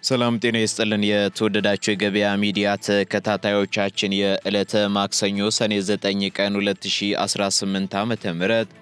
ሰላም ጤና ይስጥልን የተወደዳችሁ የገበያ ሚዲያ ተከታታዮቻችን የዕለተ ማክሰኞ ሰኔ 9 ቀን 2018 ዓ.ም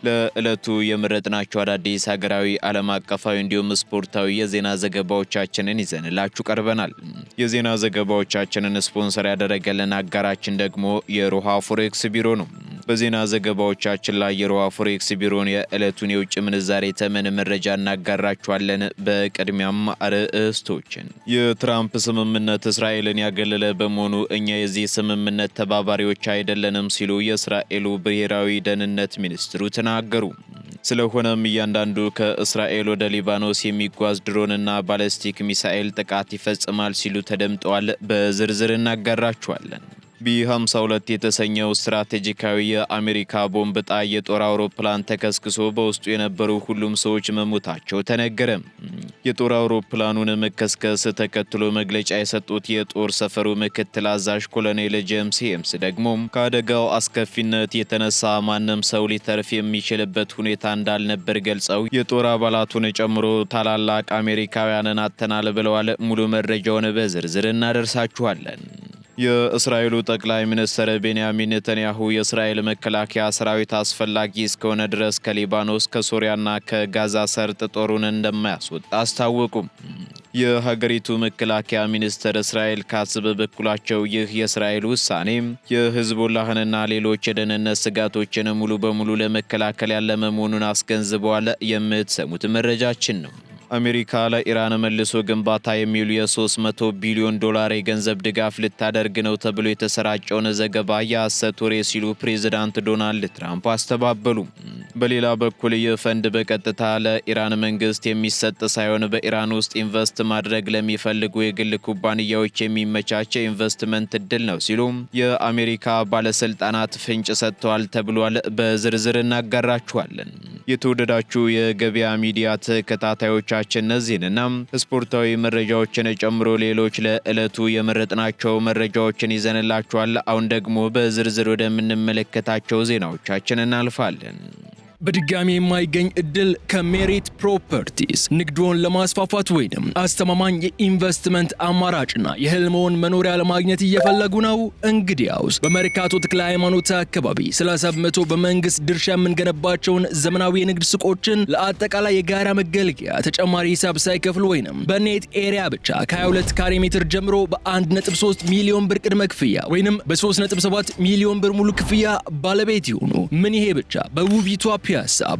ለዕለቱ የመረጥናቸው አዳዲስ ሀገራዊ ዓለም አቀፋዊ እንዲሁም ስፖርታዊ የዜና ዘገባዎቻችንን ይዘንላችሁ ቀርበናል። የዜና ዘገባዎቻችንን ስፖንሰር ያደረገልን አጋራችን ደግሞ የሮሃ ፎሬክስ ቢሮ ነው። በዜና ዘገባዎቻችን ላይ የሮሃ ፎሬክስ ቢሮን የዕለቱን የውጭ ምንዛሬ ተመን መረጃ እናጋራችኋለን። በቅድሚያም አርዕስቶችን የትራምፕ ስምምነት እስራኤልን ያገለለ በመሆኑ እኛ የዚህ ስምምነት ተባባሪዎች አይደለንም ሲሉ የእስራኤሉ ብሔራዊ ደህንነት ሚኒስትሩ ተናገሩ። ስለሆነም እያንዳንዱ ከእስራኤል ወደ ሊባኖስ የሚጓዝ ድሮንና ባለስቲክ ሚሳኤል ጥቃት ይፈጽማል ሲሉ ተደምጠዋል። በዝርዝር እናጋራችኋለን። ቢ52 የተሰኘው ስትራቴጂካዊ የአሜሪካ ቦምብ ጣይ የጦር አውሮፕላን ተከስክሶ በውስጡ የነበሩ ሁሉም ሰዎች መሞታቸው ተነገረ። የጦር አውሮፕላኑን መከስከስ ተከትሎ መግለጫ የሰጡት የጦር ሰፈሩ ምክትል አዛዥ ኮሎኔል ጄምስ ሄምስ ደግሞ ከአደጋው አስከፊነት የተነሳ ማንም ሰው ሊተርፍ የሚችልበት ሁኔታ እንዳልነበር ገልጸው የጦር አባላቱን ጨምሮ ታላላቅ አሜሪካውያንን አጥተናል ብለዋል። ሙሉ መረጃውን በዝርዝር እናደርሳችኋለን። የእስራኤሉ ጠቅላይ ሚኒስትር ቤንያሚን ኔታንያሁ የእስራኤል መከላከያ ሰራዊት አስፈላጊ እስከሆነ ድረስ ከሊባኖስ ከሶሪያና ከጋዛ ሰርጥ ጦሩን እንደማያስወጣ አስታወቁ። የሀገሪቱ መከላከያ ሚኒስትር እስራኤል ካትዝ በበኩላቸው ይህ የእስራኤል ውሳኔ የሂዝቦላህንና ሌሎች የደህንነት ስጋቶችን ሙሉ በሙሉ ለመከላከል ያለመ መሆኑን አስገንዝበዋል። የምትሰሙት መረጃችን ነው። አሜሪካ ለኢራን መልሶ ግንባታ የሚውል የ300 ቢሊዮን ዶላር የገንዘብ ድጋፍ ልታደርግ ነው ተብሎ የተሰራጨውን ዘገባ የሐሰት ወሬ ሲሉ ፕሬዝዳንት ዶናልድ ትራምፕ አስተባበሉ። በሌላ በኩል ይህ ፈንድ በቀጥታ ለኢራን መንግስት የሚሰጥ ሳይሆን በኢራን ውስጥ ኢንቨስት ማድረግ ለሚፈልጉ የግል ኩባንያዎች የሚመቻች ኢንቨስትመንት እድል ነው ሲሉ የአሜሪካ ባለስልጣናት ፍንጭ ሰጥተዋል ተብሏል። በዝርዝር እናጋራችኋለን። የተወደዳችሁ የገበያ ሚዲያ ተከታታዮቻችን እነዚህንና ስፖርታዊ መረጃዎችን ጨምሮ ሌሎች ለዕለቱ የመረጥናቸው መረጃዎችን ይዘንላችኋል። አሁን ደግሞ በዝርዝር ወደምንመለከታቸው ዜናዎቻችን እናልፋለን። በድጋሚ የማይገኝ እድል ከሜሪት ፕሮፐርቲስ ንግዶን ለማስፋፋት ወይንም አስተማማኝ የኢንቨስትመንት አማራጭና የህልሞን መኖሪያ ለማግኘት እየፈለጉ ነው? እንግዲያውስ በመርካቶ ተክለ ሃይማኖት አካባቢ 30% በመንግስት ድርሻ የምንገነባቸውን ዘመናዊ የንግድ ሱቆችን ለአጠቃላይ የጋራ መገልገያ ተጨማሪ ሂሳብ ሳይከፍሉ ወይንም በኔት ኤሪያ ብቻ ከ22 ካሬ ሜትር ጀምሮ በ1.3 ሚሊዮን ብር ቅድመ ክፍያ ወይንም በ3.7 ሚሊዮን ብር ሙሉ ክፍያ ባለቤት ይሁኑ። ምን ይሄ ብቻ! በውቢቷ ፒያሳ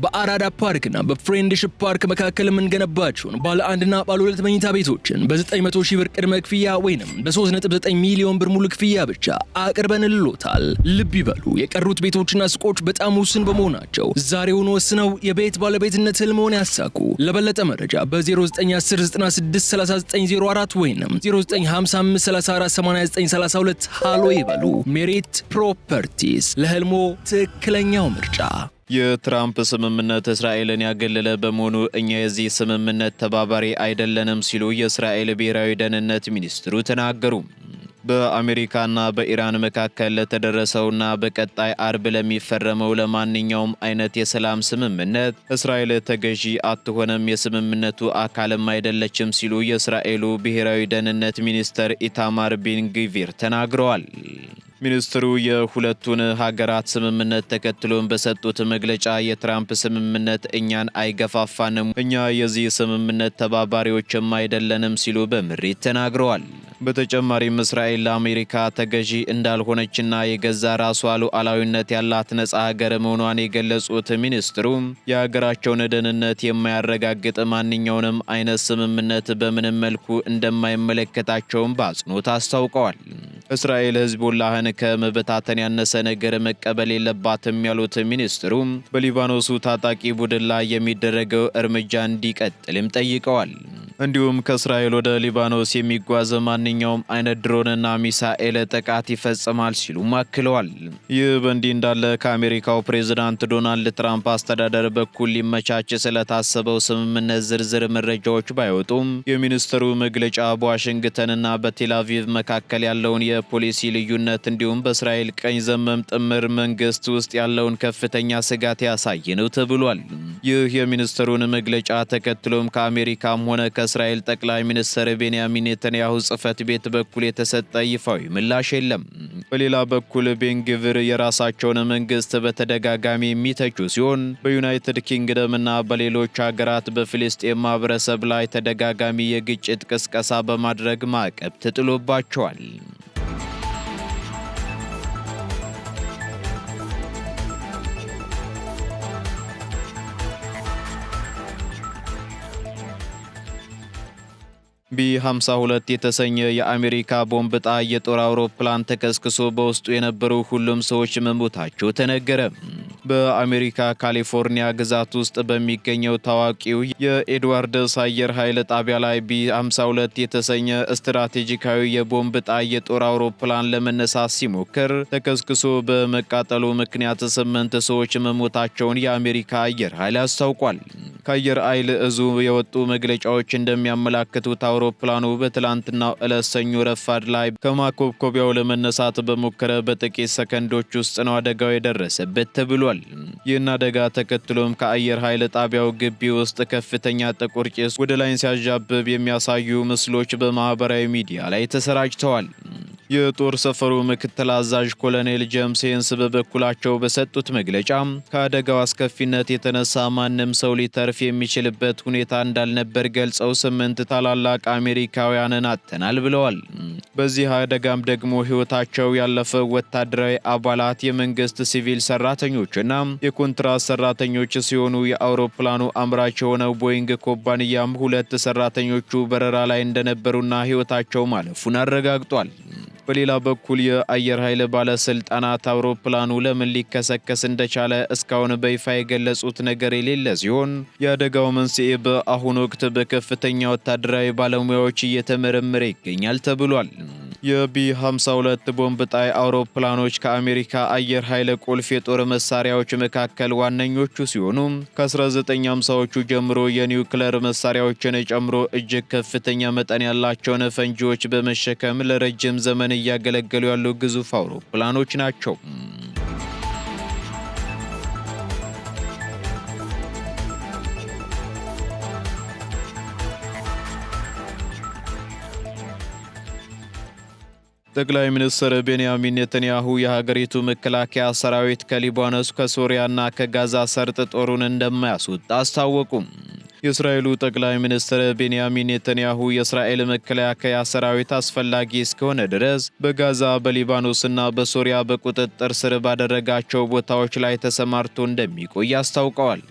በአራዳ ፓርክና በፍሬንድሺፕ ፓርክ መካከል የምንገነባቸውን ባለ አንድና ባለ ሁለት መኝታ ቤቶችን በ900 ሺህ ብር ቅድመ ክፍያ ወይንም በ3.9 ሚሊዮን ብር ሙሉ ክፍያ ብቻ አቅርበንልዎታል። ልብ ይበሉ፣ የቀሩት ቤቶችና ሱቆች በጣም ውስን በመሆናቸው ዛሬውን ወስነው የቤት ባለቤትነት ህልምዎን ያሳኩ። ለበለጠ መረጃ በ0910963904 ወይንም 0955348932 ሃሎ ይበሉ። ሜሪት ፕሮፐርቲስ ለህልሞ ትክክለኛው ምርጫ። የትራምፕ ስምምነት እስራኤልን ያገለለ በመሆኑ እኛ የዚህ ስምምነት ተባባሪ አይደለንም ሲሉ የእስራኤል ብሔራዊ ደህንነት ሚኒስትሩ ተናገሩ። በአሜሪካና በኢራን መካከል ለተደረሰውና በቀጣይ አርብ ለሚፈረመው ለማንኛውም አይነት የሰላም ስምምነት እስራኤል ተገዢ አትሆንም፣ የስምምነቱ አካልም አይደለችም ሲሉ የእስራኤሉ ብሔራዊ ደህንነት ሚኒስትር ኢታማር ቢን ግቪር ተናግረዋል። ሚኒስትሩ የሁለቱን ሀገራት ስምምነት ተከትሎን በሰጡት መግለጫ የትራምፕ ስምምነት እኛን አይገፋፋንም፣ እኛ የዚህ ስምምነት ተባባሪዎችም አይደለንም ሲሉ በምሬት ተናግረዋል። በተጨማሪም እስራኤል ለአሜሪካ ተገዢ እንዳልሆነችና የገዛ ራሷ ሉዓላዊነት ያላት ነጻ ሀገር መሆኗን የገለጹት ሚኒስትሩ የሀገራቸውን ደህንነት የማያረጋግጥ ማንኛውንም አይነት ስምምነት በምንም መልኩ እንደማይመለከታቸውም በአጽንኦት አስታውቀዋል። እስራኤል ሂዝቦላህን ከመበታተን ያነሰ ነገር መቀበል የለባትም ያሉት ሚኒስትሩ በሊባኖሱ ታጣቂ ቡድን ላይ የሚደረገው እርምጃ እንዲቀጥልም ጠይቀዋል። እንዲሁም ከእስራኤል ወደ ሊባኖስ የሚጓዝ ማንኛውም አይነት ድሮንና ሚሳኤል ጥቃት ይፈጽማል ሲሉም አክለዋል። ይህ በእንዲህ እንዳለ ከአሜሪካው ፕሬዝዳንት ዶናልድ ትራምፕ አስተዳደር በኩል ሊመቻች ስለታሰበው ስምምነት ዝርዝር መረጃዎች ባይወጡም የሚኒስትሩ መግለጫ በዋሽንግተንና በቴል አቪቭ መካከል ያለውን የፖሊሲ ልዩነት እንዲሁም በእስራኤል ቀኝ ዘመም ጥምር መንግስት ውስጥ ያለውን ከፍተኛ ስጋት ያሳየ ነው ተብሏል። ይህ የሚኒስትሩን መግለጫ ተከትሎም ከአሜሪካም ሆነ ከእስራኤል ጠቅላይ ሚኒስትር ቤንያሚን ኔታንያሁ ጽሕፈት ቤት በኩል የተሰጠ ይፋዊ ምላሽ የለም። በሌላ በኩል ቤንግቪር የራሳቸውን መንግስት በተደጋጋሚ የሚተቹ ሲሆን በዩናይትድ ኪንግደም እና በሌሎች ሀገራት በፍልስጤም ማህበረሰብ ላይ ተደጋጋሚ የግጭት ቅስቀሳ በማድረግ ማዕቀብ ተጥሎባቸዋል። ቢ-52 የተሰኘ የአሜሪካ ቦምብ ጣይ የጦር አውሮፕላን ተከስክሶ በውስጡ የነበሩ ሁሉም ሰዎች መሞታቸው ተነገረ። በአሜሪካ ካሊፎርኒያ ግዛት ውስጥ በሚገኘው ታዋቂው የኤድዋርድስ አየር ኃይል ጣቢያ ላይ ቢ-52 የተሰኘ ስትራቴጂካዊ የቦምብ ጣይ የጦር አውሮፕላን ለመነሳት ሲሞክር ተከስክሶ በመቃጠሉ ምክንያት 8 ሰዎች መሞታቸውን የአሜሪካ አየር ኃይል አስታውቋል። ከአየር ኃይል እዙ የወጡ መግለጫዎች እንደሚያመላክቱት አውሮፕላኑ በትላንትናው ዕለት ሰኞ ረፋድ ላይ ከማኮብኮቢያው ለመነሳት በሞከረ በጥቂት ሰከንዶች ውስጥ ነው አደጋው የደረሰበት ተብሏል። ይህን አደጋ ተከትሎም ከአየር ኃይል ጣቢያው ግቢ ውስጥ ከፍተኛ ጥቁር ጭስ ወደ ላይ ሲያዣብብ የሚያሳዩ ምስሎች በማህበራዊ ሚዲያ ላይ ተሰራጭተዋል። የጦር ሰፈሩ ምክትል አዛዥ ኮሎኔል ጄምስ ሄንስ በበኩላቸው በሰጡት መግለጫ ከአደጋው አስከፊነት የተነሳ ማንም ሰው ሊተርፍ የሚችልበት ሁኔታ እንዳልነበር ገልጸው 8 ታላላቅ አሜሪካውያንን አጥተናል ብለዋል። በዚህ አደጋም ደግሞ ሕይወታቸው ያለፈው ወታደራዊ አባላት፣ የመንግስት ሲቪል ሰራተኞችና የኮንትራት ሰራተኞች ሲሆኑ የአውሮፕላኑ አምራች የሆነው ቦይንግ ኩባንያም 2 ሰራተኞቹ በረራ ላይ እንደነበሩና ሕይወታቸው ማለፉን አረጋግጧል። በሌላ በኩል የአየር ኃይል ባለስልጣናት አውሮፕላኑ ለምን ሊከሰከስ እንደቻለ እስካሁን በይፋ የገለጹት ነገር የሌለ ሲሆን የአደጋው መንስኤ በአሁኑ ወቅት በከፍተኛ ወታደራዊ ባለሙያዎች እየተመረመረ ይገኛል ተብሏል። የቢ-52 ቦምብ ጣይ አውሮፕላኖች ከአሜሪካ አየር ኃይል ቁልፍ የጦር መሳሪያዎች መካከል ዋነኞቹ ሲሆኑ ከ1950ዎቹ ጀምሮ የኒውክሌር መሳሪያዎችን ጨምሮ እጅግ ከፍተኛ መጠን ያላቸውን ፈንጂዎች በመሸከም ለረጅም ዘመን እያገለገሉ ያሉ ግዙፍ አውሮፕላኖች ናቸው። ጠቅላይ ሚኒስትር ቤንያሚን ኔታንያሁ የሀገሪቱ መከላከያ ሰራዊት ከሊባኖስ፣ ከሶሪያና ከጋዛ ሰርጥ ጦሩን እንደማያስወጣ አስታወቁ። የእስራኤሉ ጠቅላይ ሚኒስትር ቤንያሚን ኔታንያሁ የእስራኤል መከላከያ ሰራዊት አስፈላጊ እስከሆነ ድረስ በጋዛ፣ በሊባኖስና በሶሪያ በቁጥጥር ስር ባደረጋቸው ቦታዎች ላይ ተሰማርቶ እንደሚቆይ አስታውቀዋል።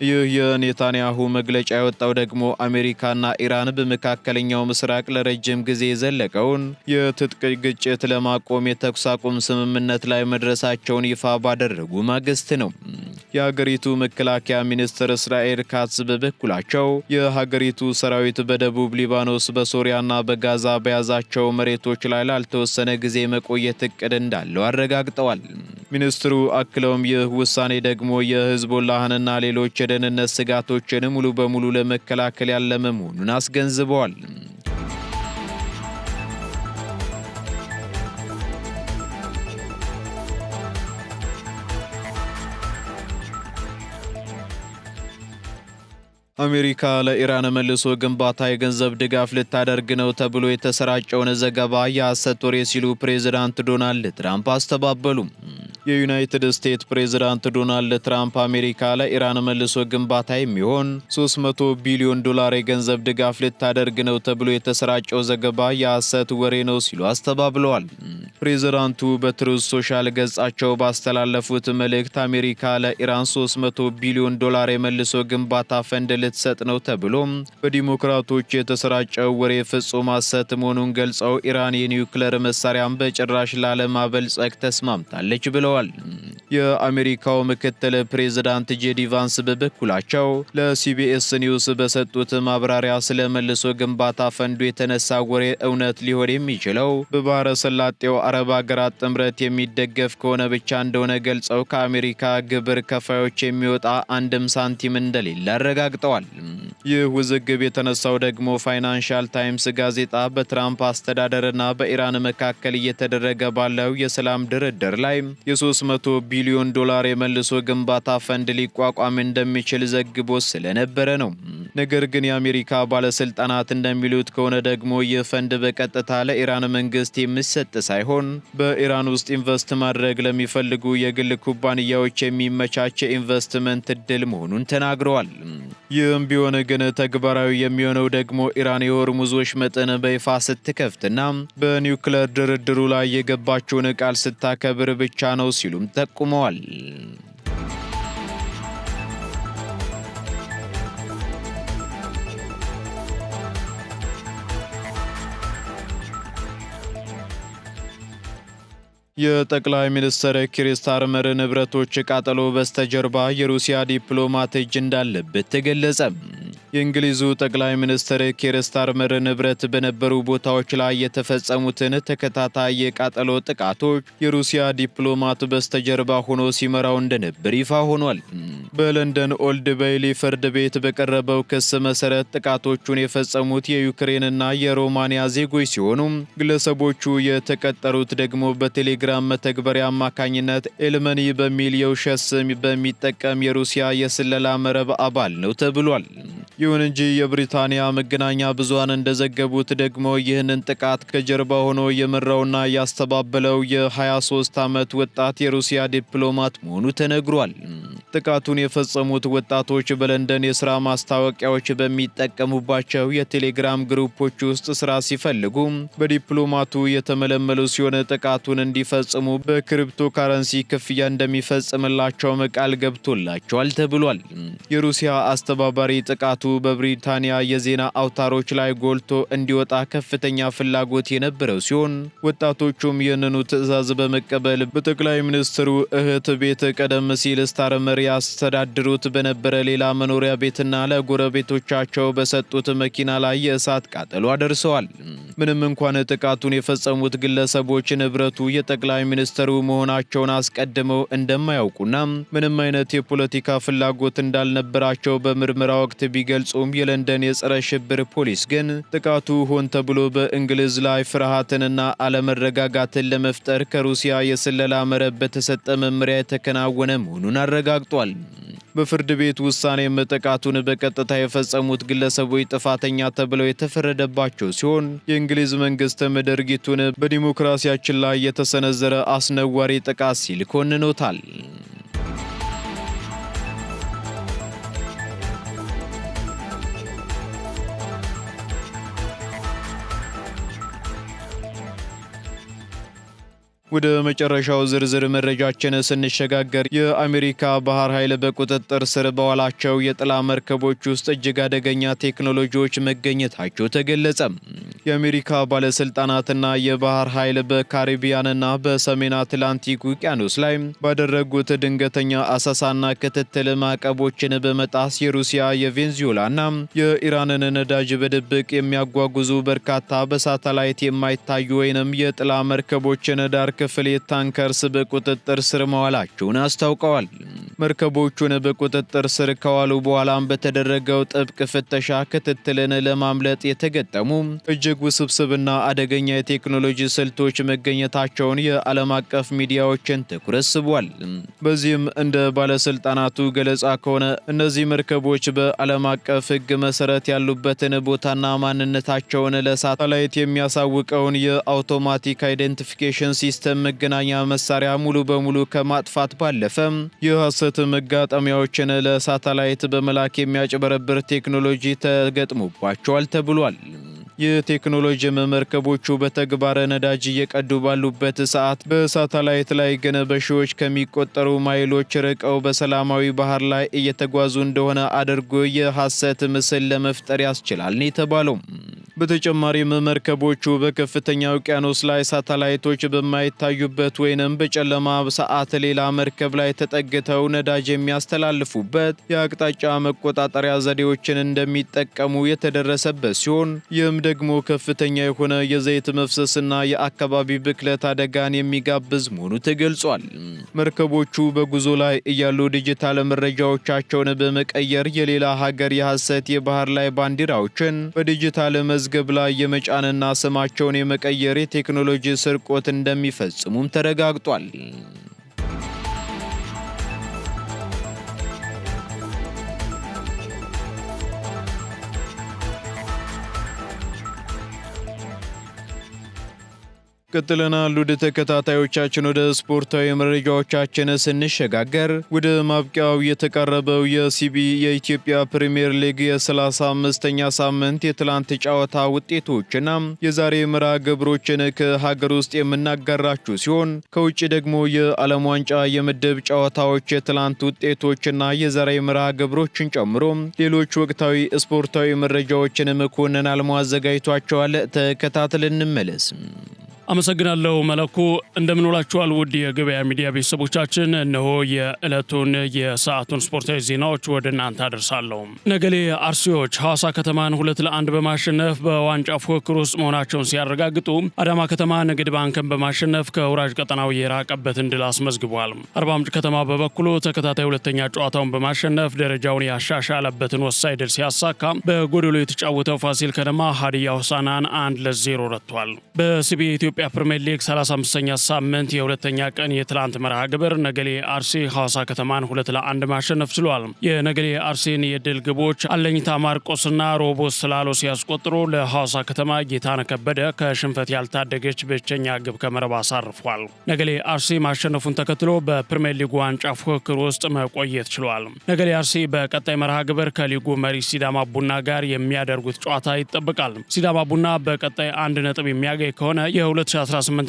ይህ የኔታንያሁ መግለጫ የወጣው ደግሞ አሜሪካና ኢራን በመካከለኛው ምስራቅ ለረጅም ጊዜ የዘለቀውን የትጥቅ ግጭት ለማቆም የተኩስ አቁም ስምምነት ላይ መድረሳቸውን ይፋ ባደረጉ ማግስት ነው። የሀገሪቱ መከላከያ ሚኒስትር እስራኤል ካትዝ በበኩላቸው የሀገሪቱ ሰራዊት በደቡብ ሊባኖስ፣ በሶሪያና በጋዛ በያዛቸው መሬቶች ላይ ላልተወሰነ ጊዜ መቆየት እቅድ እንዳለው አረጋግጠዋል። ሚኒስትሩ አክለውም ይህ ውሳኔ ደግሞ የሂዝቦላህንና ሌሎች የደህንነት ስጋቶችን ሙሉ በሙሉ ለመከላከል ያለመ መሆኑን አስገንዝበዋል። አሜሪካ ለኢራን መልሶ ግንባታ የገንዘብ ድጋፍ ልታደርግ ነው ተብሎ የተሰራጨውን ዘገባ የሐሰት ወሬ ሲሉ ፕሬዝዳንት ዶናልድ ትራምፕ አስተባበሉ። የዩናይትድ ስቴትስ ፕሬዝዳንት ዶናልድ ትራምፕ አሜሪካ ለኢራን መልሶ ግንባታ የሚሆን $300 ቢሊዮን የገንዘብ ድጋፍ ልታደርግ ነው ተብሎ የተሰራጨው ዘገባ የሐሰት ወሬ ነው ሲሉ አስተባብለዋል። ፕሬዝዳንቱ በትሩዝ ሶሻል ገጻቸው ባስተላለፉት መልእክት አሜሪካ ለኢራን $300 ቢሊዮን የመልሶ ግንባታ ፈንድ ልትሰጥ ነው ተብሎ በዲሞክራቶች የተሰራጨው ወሬ ፍጹም ሐሰት መሆኑን ገልጸው ኢራን የኒውክሌር መሳሪያን በጭራሽ ላለማበልጸግ ተስማምታለች ብለዋል። የአሜሪካው ምክትል ፕሬዝዳንት ጄዲ ቫንስ በበኩላቸው ለሲቢኤስ ኒውስ በሰጡት ማብራሪያ ስለ መልሶ ግንባታ ፈንዱ የተነሳ ወሬ እውነት ሊሆን የሚችለው በባህረ ሰላጤው አረብ ሀገራት ጥምረት የሚደገፍ ከሆነ ብቻ እንደሆነ ገልጸው ከአሜሪካ ግብር ከፋዮች የሚወጣ አንድም ሳንቲም እንደሌለ አረጋግጠዋል። ይህ ውዝግብ የተነሳው ደግሞ ፋይናንሻል ታይምስ ጋዜጣ በትራምፕ አስተዳደርና በኢራን መካከል እየተደረገ ባለው የሰላም ድርድር ላይ $300 ቢሊዮን ዶላር የመልሶ ግንባታ ፈንድ ሊቋቋም እንደሚችል ዘግቦ ስለነበረ ነው። ነገር ግን የአሜሪካ ባለስልጣናት እንደሚሉት ከሆነ ደግሞ ይህ ፈንድ በቀጥታ ለኢራን መንግስት የሚሰጥ ሳይሆን በኢራን ውስጥ ኢንቨስት ማድረግ ለሚፈልጉ የግል ኩባንያዎች የሚመቻች ኢንቨስትመንት እድል መሆኑን ተናግረዋል። ይህም ቢሆን ግን ተግባራዊ የሚሆነው ደግሞ ኢራን የሆርሙዞች መጠን በይፋ ስትከፍትና በኒውክሌር ድርድሩ ላይ የገባችውን ቃል ስታከብር ብቻ ነው ሲሉም ጠቁመዋል። የጠቅላይ ሚኒስትር ኪር ስታርመር ንብረቶች ቃጠሎ በስተጀርባ የሩሲያ ዲፕሎማት እጅ እንዳለበት ተገለጸ። የእንግሊዙ ጠቅላይ ሚኒስትር ኪር ስታርመር ንብረት በነበሩ ቦታዎች ላይ የተፈጸሙትን ተከታታይ የቃጠሎ ጥቃቶች የሩሲያ ዲፕሎማት በስተጀርባ ሆኖ ሲመራው እንደነበር ይፋ ሆኗል። በለንደን ኦልድ ቤይሊ ፍርድ ቤት በቀረበው ክስ መሰረት ጥቃቶቹን የፈጸሙት የዩክሬንና የሮማኒያ ዜጎች ሲሆኑ ግለሰቦቹ የተቀጠሩት ደግሞ በቴሌግራም መተግበሪያ አማካኝነት ኤልመኒ በሚል የውሸት ስም በሚጠቀም የሩሲያ የስለላ መረብ አባል ነው ተብሏል። ይሁን እንጂ የብሪታንያ መገናኛ ብዙሃን እንደዘገቡት ደግሞ ይህንን ጥቃት ከጀርባ ሆኖ የመራውና ያስተባበለው የ23 ዓመት ወጣት የሩሲያ ዲፕሎማት መሆኑ ተነግሯል። ጥቃቱን የፈጸሙት ወጣቶች በለንደን የሥራ ማስታወቂያዎች በሚጠቀሙባቸው የቴሌግራም ግሩፖች ውስጥ ሥራ ሲፈልጉ በዲፕሎማቱ የተመለመሉ ሲሆን ጥቃቱን እንዲፈጽሙ በክሪፕቶ ካረንሲ ክፍያ እንደሚፈጽምላቸው ቃል ገብቶላቸዋል ተብሏል። የሩሲያ አስተባባሪ ጥቃቱ በብሪታንያ የዜና አውታሮች ላይ ጎልቶ እንዲወጣ ከፍተኛ ፍላጎት የነበረው ሲሆን ወጣቶቹም ይህንኑ ትዕዛዝ በመቀበል በጠቅላይ ሚኒስትሩ እህት ቤት ቀደም ሲል ስታርመር ያስተዳድሩት በነበረ ሌላ መኖሪያ ቤትና ለጎረቤቶቻቸው በሰጡት መኪና ላይ የእሳት ቃጠሎ አደርሰዋል። ምንም እንኳን ጥቃቱን የፈጸሙት ግለሰቦች ንብረቱ የጠቅላይ ሚኒስትሩ መሆናቸውን አስቀድመው እንደማያውቁና ምንም አይነት የፖለቲካ ፍላጎት እንዳልነበራቸው በምርመራ ወቅት ቢገልጹም የለንደን የጸረ ሽብር ፖሊስ ግን ጥቃቱ ሆን ተብሎ በእንግሊዝ ላይ ፍርሃትንና አለመረጋጋትን ለመፍጠር ከሩሲያ የስለላ መረብ በተሰጠ መመሪያ የተከናወነ መሆኑን አረጋግጧል። በፍርድ ቤት ውሳኔም ጥቃቱን በቀጥታ የፈጸሙት ግለሰቦች ጥፋተኛ ተብለው የተፈረደባቸው ሲሆን የእንግሊዝ መንግስትም ድርጊቱን በዲሞክራሲያችን ላይ የተሰነዘረ አስነዋሪ ጥቃት ሲል ኮንኖታል። ወደ መጨረሻው ዝርዝር መረጃችን ስንሸጋገር የአሜሪካ ባህር ኃይል በቁጥጥር ስር በዋላቸው የጥላ መርከቦች ውስጥ እጅግ አደገኛ ቴክኖሎጂዎች መገኘታቸው ተገለጸ። የአሜሪካ ባለስልጣናትና የባህር ኃይል በካሪቢያንና በሰሜን አትላንቲክ ውቅያኖስ ላይ ባደረጉት ድንገተኛ አሰሳና ክትትል ማዕቀቦችን በመጣስ የሩሲያ የቬንዙዌላና የኢራንን ነዳጅ በድብቅ የሚያጓጉዙ በርካታ በሳተላይት የማይታዩ ወይንም የጥላ መርከቦችን ዳር ክፍል ታንከርስ በቁጥጥር ስር መዋላቸውን አስታውቀዋል። መርከቦቹን በቁጥጥር ስር ከዋሉ በኋላም በተደረገው ጥብቅ ፍተሻ ክትትልን ለማምለጥ የተገጠሙ እጅግ ውስብስብና አደገኛ የቴክኖሎጂ ስልቶች መገኘታቸውን የዓለም አቀፍ ሚዲያዎችን ትኩረት ስቧል። በዚህም እንደ ባለስልጣናቱ ገለጻ ከሆነ እነዚህ መርከቦች በዓለም አቀፍ ሕግ መሰረት ያሉበትን ቦታና ማንነታቸውን ለሳተላይት የሚያሳውቀውን የአውቶማቲክ አይደንቲፊኬሽን ሲስተም መገናኛ መሳሪያ ሙሉ በሙሉ ከማጥፋት ባለፈ የሐሰት መጋጠሚያዎችን ለሳተላይት በመላክ የሚያጭበረብር ቴክኖሎጂ ተገጥሞባቸዋል ተብሏል። ይህ ቴክኖሎጂ መርከቦቹ በተግባር ነዳጅ እየቀዱ ባሉበት ሰዓት በሳተላይት ላይ ግን በሺዎች ከሚቆጠሩ ማይሎች ርቀው በሰላማዊ ባህር ላይ እየተጓዙ እንደሆነ አድርጎ የሐሰት ምስል ለመፍጠር ያስችላል ነው የተባለው። በተጨማሪም መርከቦቹ በከፍተኛ ውቅያኖስ ላይ ሳተላይቶች በማይታዩበት ወይንም በጨለማ ሰዓት ሌላ መርከብ ላይ ተጠግተው ነዳጅ የሚያስተላልፉበት የአቅጣጫ መቆጣጠሪያ ዘዴዎችን እንደሚጠቀሙ የተደረሰበት ሲሆን ይህም ደግሞ ከፍተኛ የሆነ የዘይት መፍሰስና የአካባቢ ብክለት አደጋን የሚጋብዝ መሆኑ ተገልጿል። መርከቦቹ በጉዞ ላይ እያሉ ዲጂታል መረጃዎቻቸውን በመቀየር የሌላ ሀገር የሐሰት የባህር ላይ ባንዲራዎችን በዲጂታል መዝገብ ላይ የመጫንና ስማቸውን የመቀየር የቴክኖሎጂ ስርቆት እንደሚፈጽሙም ተረጋግጧል። ቀጥለናል። ወደ ተከታታዮቻችን ወደ ስፖርታዊ መረጃዎቻችን ስንሸጋገር ወደ ማብቂያው የተቀረበው የሲቢ የኢትዮጵያ ፕሪሚየር ሊግ የ35ኛ ሳምንት የትላንት ጨዋታ ውጤቶችና የዛሬ መርሃ ግብሮችን ከሀገር ውስጥ የምናጋራችሁ ሲሆን ከውጭ ደግሞ የዓለም ዋንጫ የምድብ ጨዋታዎች የትላንት ውጤቶችና የዛሬ መርሃ ግብሮችን ጨምሮ ሌሎች ወቅታዊ ስፖርታዊ መረጃዎችን መኮንን አልሞ አዘጋጅቷቸዋል። ተከታትለን እንመለስ። አመሰግናለሁ መለኩ። እንደምንውላችኋል ውድ የገበያ ሚዲያ ቤተሰቦቻችን፣ እነሆ የዕለቱን የሰዓቱን ስፖርታዊ ዜናዎች ወደ እናንተ አደርሳለሁ። ነገሌ አርሲዎች ሐዋሳ ከተማን 2-1 በማሸነፍ በዋንጫ ፉክክር ውስጥ መሆናቸውን ሲያረጋግጡ፣ አዳማ ከተማ ንግድ ባንክን በማሸነፍ ከወራጅ ቀጠናው የራቀበትን ድል አስመዝግቧል። አርባ ምንጭ ከተማ በበኩሉ ተከታታይ ሁለተኛ ጨዋታውን በማሸነፍ ደረጃውን ያሻሻለበትን ወሳኝ ድል ሲያሳካ፣ በጎዶሎ የተጫወተው ፋሲል ከነማ ሀዲያ ሆሳዕናን 1-0 ረቷል። በሲቢ የኢትዮጵያ ፕሪሚየር ሊግ 35ኛ ሳምንት የሁለተኛ ቀን የትላንት መርሃ ግብር ነገሌ አርሲ ሐዋሳ ከተማን 2-1 ማሸነፍ ችሏል። የነገሌ አርሲን የድል ግቦች አለኝታ ማርቆስና ሮቦስ ስላሎ ሲያስቆጥሩ፣ ለሐዋሳ ከተማ ጌታነህ ከበደ ከሽንፈት ያልታደገች ብቸኛ ግብ ከመረብ አሳርፏል። ነገሌ አርሲ ማሸነፉን ተከትሎ በፕሪሚየር ሊጉ ዋንጫ ፉክክር ውስጥ መቆየት ችሏል። ነገሌ አርሲ በቀጣይ መርሃ ግብር ከሊጉ መሪ ሲዳማ ቡና ጋር የሚያደርጉት ጨዋታ ይጠበቃል። ሲዳማ ቡና በቀጣይ 1 ነጥብ የሚያገኝ ከሆነ የ2018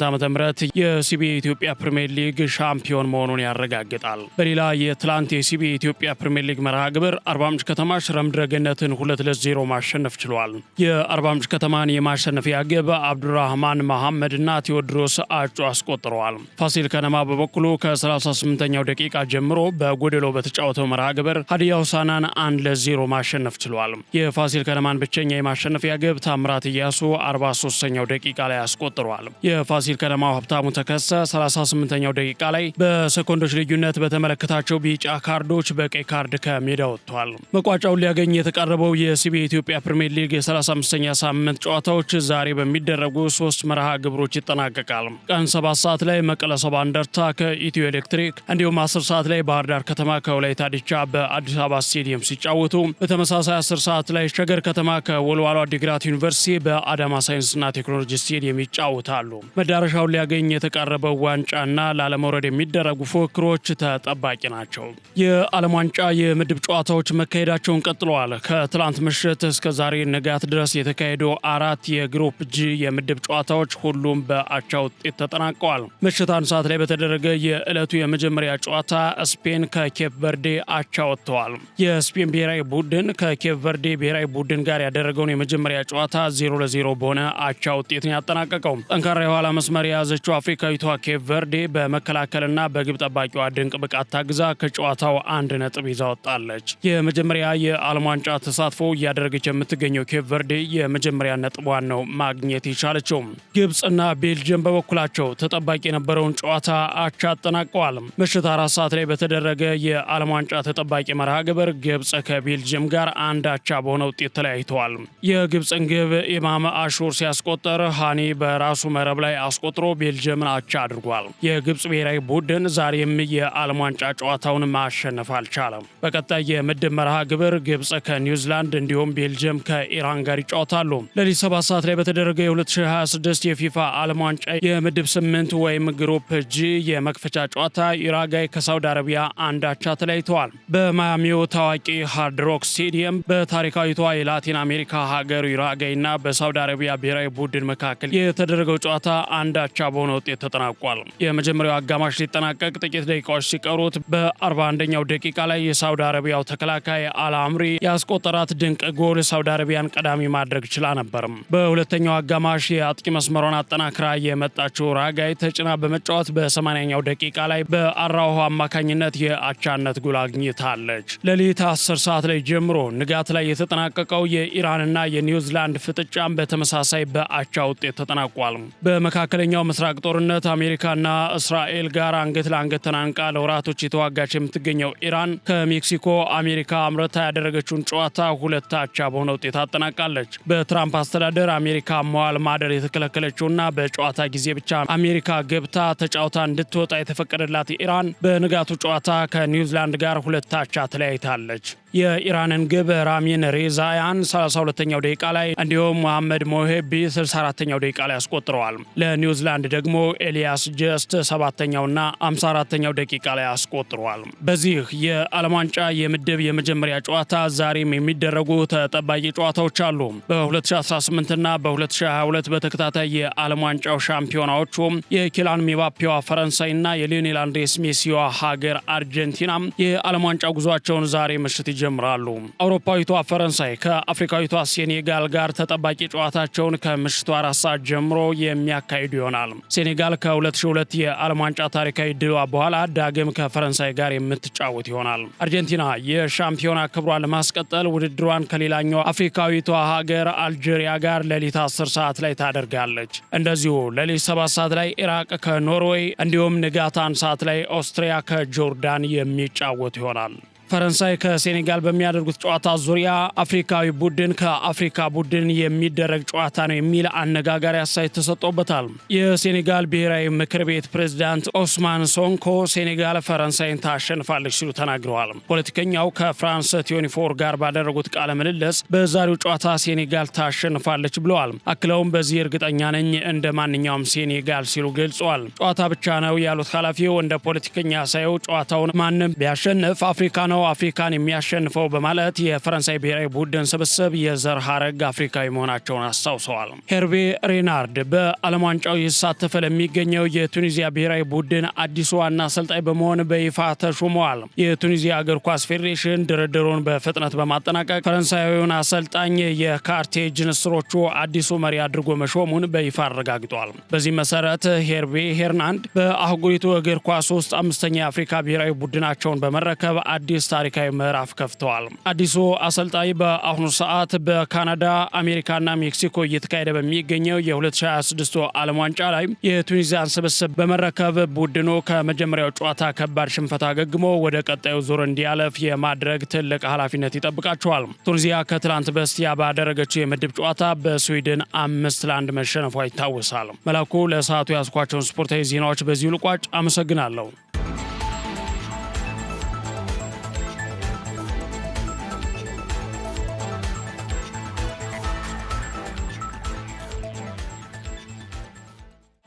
ዓ.ም የሲቢ የኢትዮጵያ ፕሪሚየር ሊግ ሻምፒዮን መሆኑን ያረጋግጣል። በሌላ የትላንት የሲቢ የኢትዮጵያ ፕሪሚየር ሊግ መርሃ ግብር አርባ ምንጭ ከተማ ሽረ ምድረ ገነትን 2-0 ማሸነፍ ችሏል። የአርባ ምንጭ ከተማን የማሸነፊያ ግብ አብዱራህማን መሐመድና ቴዎድሮስ አጮ አስቆጥረዋል። ፋሲል ከነማ በበኩሉ ከ38ኛው ደቂቃ ጀምሮ በጎደሎ በተጫወተው መርሃ ግብር ሀዲያ ሆሳዕናን 1-0 ማሸነፍ ችሏል። የፋሲል ከነማን ብቸኛ የማሸነፊያ ግብ ታምራት ኢያሱ 43ኛው ደቂቃ ላይ አስቆጥሯል። የፋሲል ከነማው ሀብታሙ ተከሰ 38ኛው ደቂቃ ላይ በሰኮንዶች ልዩነት በተመለከታቸው ቢጫ ካርዶች በቀይ ካርድ ከሜዳ ወጥቷል። መቋጫውን ሊያገኝ የተቃረበው የሲቢ የኢትዮጵያ ፕሪሚየር ሊግ የ35ኛ ሳምንት ጨዋታዎች ዛሬ በሚደረጉ 3 መርሃ ግብሮች ይጠናቀቃል። ቀን 7 ሰዓት ላይ መቀለ ሰባ እንደርታ ከኢትዮ ኤሌክትሪክ እንዲሁም 10 ሰዓት ላይ ባህር ዳር ከተማ ከወላይታ ዲቻ በአዲስ አበባ ስቴዲየም ሲጫወቱ፣ በተመሳሳይ 10 ሰዓት ላይ ሸገር ከተማ ከወልዋሎ ዓዲግራት ዩኒቨርሲቲ በአዳማ ሳይንስና ቴክኖሎጂ ስቴዲየም ይጫወታሉ። መዳረሻውን ሊያገኝ የተቃረበው ዋንጫና ላለመውረድ የሚደረጉ ፉክክሮች ተጠባቂ ናቸው። የዓለም ዋንጫ የምድብ ጨዋታዎች መካሄዳቸውን ቀጥለዋል። ከትላንት ምሽት እስከ ዛሬ ንጋት ድረስ የተካሄዱ 4 የግሩፕ ጂ የምድብ ጨዋታዎች ሁሉም በአቻ ውጤት ተጠናቀዋል። ምሽት 1 ሰዓት ላይ በተደረገ የዕለቱ የመጀመሪያ ጨዋታ ስፔን ከኬፕ ቨርዴ አቻ ወጥተዋል። የስፔን ብሔራዊ ቡድን ከኬፕ ቨርዴ ብሔራዊ ቡድን ጋር ያደረገውን የመጀመሪያ ጨዋታ 0-0 በሆነ አቻ ውጤት ነው ያጠናቀቀው። ጠንካራ የኋላ መስመር የያዘችው አፍሪካዊቷ ኬፕ ቨርዴ በመከላከልና በግብ ጠባቂዋ ድንቅ ብቃት ታግዛ ከጨዋታው 1 ነጥብ ይዛ ወጣለች። የመጀመሪያ የዓለም ዋንጫ ተሳትፎ እያደረገች የምትገኘው ኬፕ ቨርዴ የመጀመሪያ ነጥቧን ነው ማግኘት የቻለችው። ግብፅና ቤልጅየም በበኩላቸው ተጠባቂ የነበረውን ጨዋታ አቻ አጠናቀዋል። ምሽት 4 ሰዓት ላይ በተደረገ የዓለም ዋንጫ ተጠባቂ መርሃ ግብር ግብፅ ከቤልጅየም ጋር 1 አቻ በሆነ ውጤት ተለያይተዋል። የግብፅን ግብ ኢማም አሹር ሲያስቆጠር ሃኒ በራሱ መረብ ላይ አስቆጥሮ ቤልጅየምን አቻ አድርጓል። የግብፅ ብሔራዊ ቡድን ዛሬም የዓለም ዋንጫ ጨዋታውን ማሸነፍ አልቻለም። በቀጣይ የምድብ መርሃ ግብር ግብፅ ከኒውዚላንድ እንዲሁም ቤልጅየም ከኢራን ጋር ይጫወታሉ። ሌሊት 7 ሰዓት ላይ በተደረገ የ2026 የፊፋ ዓለም ዋንጫ የምድብ 8 ወይም ግሩፕ ጂ የመክፈቻ ጨዋታ ዩራጋይ ከሳውዲ አረቢያ 1 አቻ ተለያይተዋል። በማያሚው ታዋቂ ሃርድ ሮክ ስቴዲየም በታሪካዊቷ የላቲን አሜሪካ ሀገር ዩራጋይና በሳውዲ አረቢያ ብሔራዊ ቡድን መካከል የተደረገው ጨዋታ 1 አቻ በሆነ ውጤት ተጠናቋል። የመጀመሪያው አጋማሽ ሊጠናቀቅ ጥቂት ደቂቃዎች ሲቀሩት በ41ኛው ደቂቃ ላይ የሳውዲ አረቢያው ተከላካይ አልአምሪ ያስቆጠራት ድንቅ ጎል ሳውዲ አረቢያን ቀዳሚ ማድረግ ችላ ነበር። በሁለተኛው አጋማሽ የአጥቂ መስመሯን አጠናክራ የመጣችው ራጋይ ተጭና በመጫወት በ80ኛው ደቂቃ ላይ በአራውሃ አማካኝነት የአቻነት ጎል አግኝታለች። ሌሊት 10 ሰዓት ላይ ጀምሮ ንጋት ላይ የተጠናቀቀው የኢራንና የኒውዚላንድ ፍጥጫም በተመሳሳይ በአቻ ውጤት ተጠናቋል። በመካከለኛው ምስራቅ ጦርነት አሜሪካና እስራኤል ጋር አንገት ለአንገት ተናንቃ ለወራቶች የተዋጋች የምትገኘው ኢራን ከሜክሲኮ አሜሪካ አምርታ ያደረገችውን ጨዋታ 2 አቻ በሆነ ውጤት አጠናቃለች። በትራምፕ አስተዳደር አሜሪካ መዋል ማደር የተከለከለችውና በጨዋታ ጊዜ ብቻ አሜሪካ ገብታ ተጫውታ እንድትወጣ የተፈቀደላት ኢራን በንጋቱ ጨዋታ ከኒውዚላንድ ጋር 2 አቻ ተለያይታለች። የኢራንን ግብ ራሚን ሬዛያን 32ኛው ደቂቃ ላይ እንዲሁም መሐመድ ሞሄቢ 64ኛው ደቂቃ ላይ አስቆጥረዋል። አስቆጥረዋል። ለኒውዚላንድ ደግሞ ኤሊያስ ጀስት 7ኛውና 54ኛው ደቂቃ ላይ አስቆጥረዋል። በዚህ የዓለም ዋንጫ የምድብ የመጀመሪያ ጨዋታ ዛሬም የሚደረጉ ተጠባቂ ጨዋታዎች አሉ። በ2018 እና በ2022 በተከታታይ የዓለም ዋንጫው ሻምፒዮናዎቹ የኪሊያን ምባፔዋ ፈረንሳይና የሊዮኔል አንድሬስ ሜሲዋ ሀገር አርጀንቲና የዓለም ዋንጫ ጉዟቸውን ዛሬ ምሽት ይጀምራሉ። አውሮፓዊቷ ፈረንሳይ ከአፍሪካዊቷ ሴኔጋል ጋር ተጠባቂ ጨዋታቸውን ከምሽቱ 4 ሰዓት ጀምሮ የሚያካሂዱ ይሆናል። ሴኔጋል ከ2002 የዓለም ዋንጫ ታሪካዊ ድሏ በኋላ ዳግም ከፈረንሳይ ጋር የምትጫወት ይሆናል። አርጀንቲና የሻምፒዮና ክብሯን ለማስቀጠል ውድድሯን ከሌላኛው አፍሪካዊቷ ሀገር አልጄሪያ ጋር ሌሊት 10 ሰዓት ላይ ታደርጋለች። እንደዚሁ ሌሊት 7 ሰዓት ላይ ኢራቅ ከኖርዌይ እንዲሁም ንጋት 1 ሰዓት ላይ ኦስትሪያ ከጆርዳን የሚጫወት ይሆናል። ፈረንሳይ ከሴኔጋል በሚያደርጉት ጨዋታ ዙሪያ አፍሪካዊ ቡድን ከአፍሪካ ቡድን የሚደረግ ጨዋታ ነው የሚል አነጋጋሪ አስተያየት ተሰጥቶበታል። የሴኔጋል ብሔራዊ ምክር ቤት ፕሬዝዳንት ኦስማን ሶንኮ ሴኔጋል ፈረንሳይን ታሸንፋለች ሲሉ ተናግረዋል። ፖለቲከኛው ከፍራንስ 24 ጋር ባደረጉት ቃለ ምልልስ በዛሬው ጨዋታ ሴኔጋል ታሸንፋለች ብለዋል። አክለውም በዚህ እርግጠኛ ነኝ እንደ ማንኛውም ሴኔጋል ሲሉ ገልጸዋል። ጨዋታ ብቻ ነው ያሉት ኃላፊው እንደ ፖለቲከኛ ሳይው ጨዋታውን ማንም ቢያሸንፍ አፍሪካ ነው አፍሪካን የሚያሸንፈው በማለት የፈረንሳይ ብሔራዊ ቡድን ስብስብ የዘር ሐረግ አፍሪካዊ መሆናቸውን አስታውሰዋል። ሄርቬ ሬናርድ በዓለም ዋንጫው ይሳተፈ ለሚገኘው የቱኒዚያ ብሔራዊ ቡድን አዲሱ ዋና አሰልጣኝ በመሆን በይፋ ተሾመዋል። የቱኒዚያ እግር ኳስ ፌዴሬሽን ድርድሩን በፍጥነት በማጠናቀቅ ፈረንሳዊውን አሰልጣኝ የካርቴጅ ንስሮቹ አዲሱ መሪ አድርጎ መሾሙን በይፋ አረጋግጧል። በዚህ መሰረት ሄርቬ ሄርናንድ በአህጉሪቱ እግር ኳስ ውስጥ 5ኛ የአፍሪካ ብሔራዊ ቡድናቸውን በመረከብ አዲስ ታሪካዊ ምዕራፍ ከፍተዋል። አዲሱ አሰልጣኝ በአሁኑ ሰዓት በካናዳ፣ አሜሪካና ሜክሲኮ እየተካሄደ በሚገኘው የ2026 ዓለም ዋንጫ ላይ የቱኒዚያን ስብስብ በመረከብ ቡድኑ ከመጀመሪያው ጨዋታ ከባድ ሽንፈት አገግሞ ወደ ቀጣዩ ዙር እንዲያለፍ የማድረግ ትልቅ ኃላፊነት ይጠብቃቸዋል። ቱኒዚያ ከትላንት በስቲያ ባደረገችው የምድብ ጨዋታ በስዊድን 5-1 መሸነፏ ይታወሳል። መላኩ ለሰዓቱ ያስኳቸውን ስፖርታዊ ዜናዎች በዚሁ ልቋጭ። አመሰግናለሁ።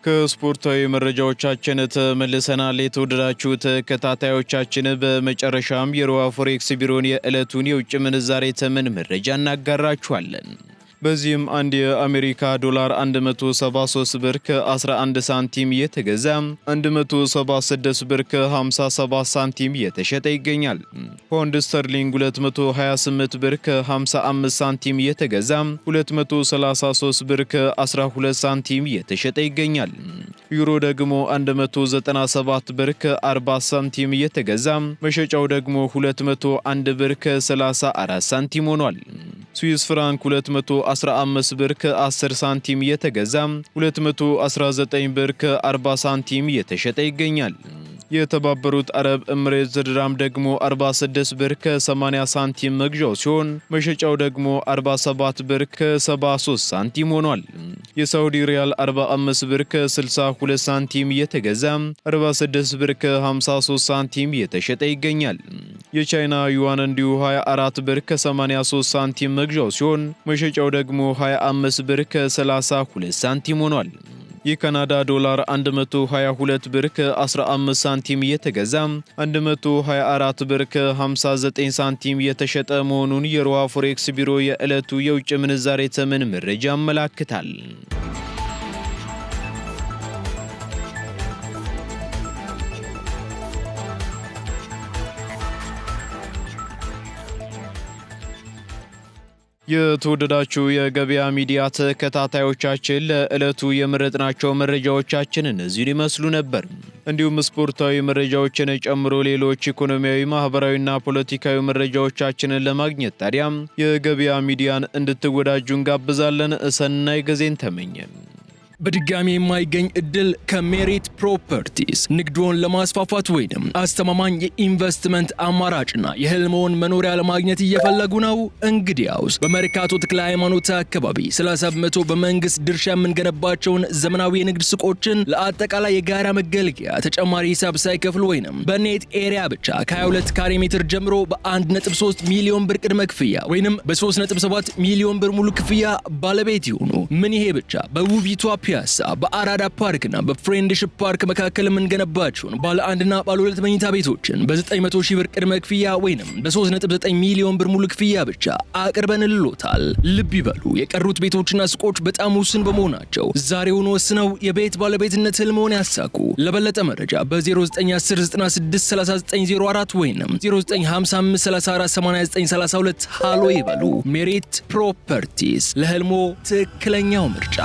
ከስፖርታዊ መረጃዎቻችን ተመልሰናል። የተወደዳችሁ ተከታታዮቻችን፣ በመጨረሻም የሮሃ ፎሬክስ ቢሮን የዕለቱን የውጭ ምንዛሬ ተመን መረጃ እናጋራችኋለን። በዚህም አንድ የአሜሪካ ዶላር 173 ብር ከ11 ሳንቲም የተገዛ 176 ብር ከ57 ሳንቲም የተሸጠ ይገኛል። ፓውንድ ስተርሊንግ 228 ብር ከ55 ሳንቲም የተገዛ 233 ብር ከ12 ሳንቲም የተሸጠ ይገኛል። ዩሮ ደግሞ 197 ብር ከ40 ሳንቲም የተገዛ መሸጫው ደግሞ 201 ብር ከ34 ሳንቲም ሆኗል። ስዊስ ፍራንክ 215 ብር ከ10 ሳንቲም የተገዛ 219 ብር ከ40 ሳንቲም የተሸጠ ይገኛል። የተባበሩት አረብ ኤምሬት ድራም ደግሞ 46 ብር ከ80 ሳንቲም መግዣው ሲሆን መሸጫው ደግሞ 47 ብር ከ73 ሳንቲም ሆኗል። የሳውዲ ሪያል 45 ብር ከ62 ሳንቲም የተገዛ 46 ብር ከ53 ሳንቲም የተሸጠ ይገኛል። የቻይና ዩዋን እንዲሁ 24 ብር ከ83 ሳንቲም መግዣው ሲሆን መሸጫው ደግሞ 25 ብር ከ32 ሳንቲም ሆኗል። የካናዳ ዶላር 122 ብር ከ15 ሳንቲም የተገዛ 124 ብር ከ59 ሳንቲም የተሸጠ መሆኑን የሮሃ ፎሬክስ ቢሮ የዕለቱ የውጭ ምንዛሬ ተመን መረጃ ያመለክታል። የተወደዳችሁ የገበያ ሚዲያ ተከታታዮቻችን ለዕለቱ የመረጥናቸው መረጃዎቻችን እነዚህን ይመስሉ ነበር። እንዲሁም ስፖርታዊ መረጃዎችን ጨምሮ ሌሎች ኢኮኖሚያዊ፣ ማህበራዊና ፖለቲካዊ መረጃዎቻችንን ለማግኘት ታዲያም የገበያ ሚዲያን እንድትወዳጁ እንጋብዛለን። ሰናይ ጊዜን ተመኘን። በድጋሚ የማይገኝ እድል ከሜሪት ፕሮፐርቲስ። ንግድዎን ለማስፋፋት ወይም አስተማማኝ የኢንቨስትመንት አማራጭና የህልምዎን መኖሪያ ለማግኘት እየፈለጉ ነው? እንግዲያውስ በመርካቶ ተክለ ሃይማኖት አካባቢ 30% በመንግስት ድርሻ የምንገነባቸውን ዘመናዊ የንግድ ሱቆችን ለአጠቃላይ የጋራ መገልገያ ተጨማሪ ሂሳብ ሳይከፍሉ ወይም በኔት ኤሪያ ብቻ ከ22 ካሬ ሜትር ጀምሮ በ1.3 ሚሊዮን ብር ቅድመ ክፍያ ወይም በ3.7 ሚሊዮን ብር ሙሉ ክፍያ ባለቤት ይሁኑ። ምን ይሄ ብቻ! በውቢቷ ፒያሳ በአራዳ ፓርክና በፍሬንድሺፕ ፓርክ መካከል የምንገነባቸውን ባለ አንድና ባለ ሁለት መኝታ ቤቶችን በ900 ሺህ ብር ቅድመ ክፍያ ወይንም በ3.9 ሚሊዮን ብር ሙሉ ክፍያ ብቻ አቅርበንልዎታል። ልብ ይበሉ፣ የቀሩት ቤቶችና ሱቆች በጣም ውስን በመሆናቸው ዛሬውን ወስነው የቤት ባለቤትነት ህልምዎን ያሳኩ። ለበለጠ መረጃ በ0910963904 ወይንም 0955348932 ሃሎ ይበሉ። ሜሪት ፕሮፐርቲስ፣ ለህልሞ ትክክለኛው ምርጫ።